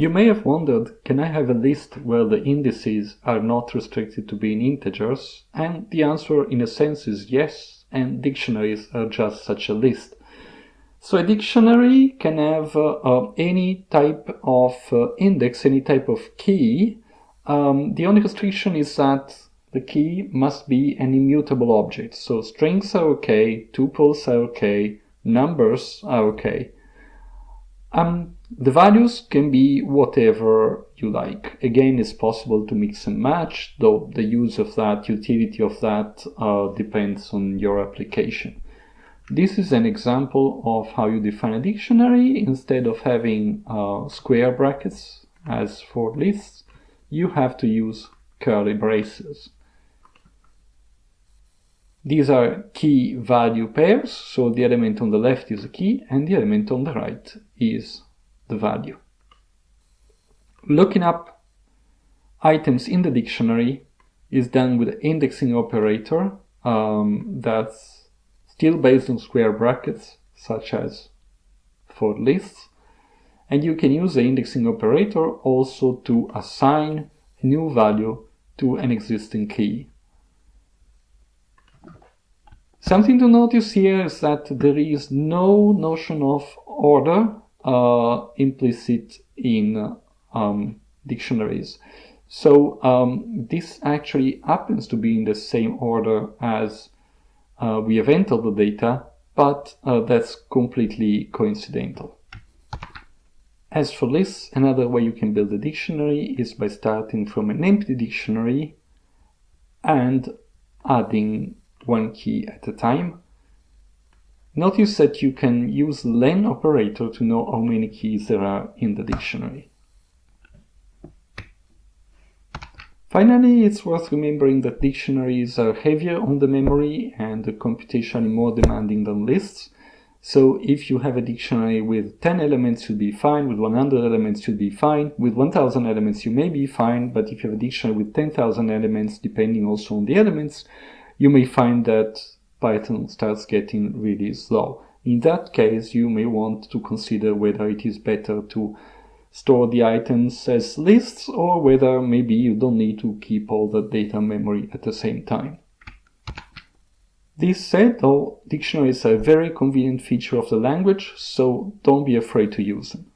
You may have wondered, can I have a list where the indices are not restricted to being integers? And the answer in a sense is yes, and dictionaries are just such a list. So a dictionary can have any type of index, any type of key. The only restriction is that the key must be an immutable object. So strings are okay, tuples are okay, numbers are okay. The values can be whatever you like. Again, it's possible to mix and match, though the use of that, utility of that, depends on your application. This is an example of how you define a dictionary. Instead of having square brackets as for lists, you have to use curly braces. These are key value pairs, so the element on the left is a key and the element on the right is the value. Looking up items in the dictionary is done with an indexing operator that's still based on square brackets, such as for lists. And you can use the indexing operator also to assign a new value to an existing key. Something to notice here is that there is no notion of order implicit in dictionaries. So this actually happens to be in the same order as we have entered the data, but that's completely coincidental. As for lists, another way you can build a dictionary is by starting from an empty dictionary and adding one key at a time. Notice that you can use len operator to know how many keys there are in the dictionary. Finally, it's worth remembering that dictionaries are heavier on the memory and computationally more demanding than lists. So if you have a dictionary with 10 elements, you'll be fine. With 100 elements, you'll be fine. With 1000 elements, you may be fine. But if you have a dictionary with 10,000 elements, depending also on the elements, you may find that Python starts getting really slow. In that case, you may want to consider whether it is better to store the items as lists or whether maybe you don't need to keep all the data memory at the same time. This said, though, dictionaries are a very convenient feature of the language, so don't be afraid to use them.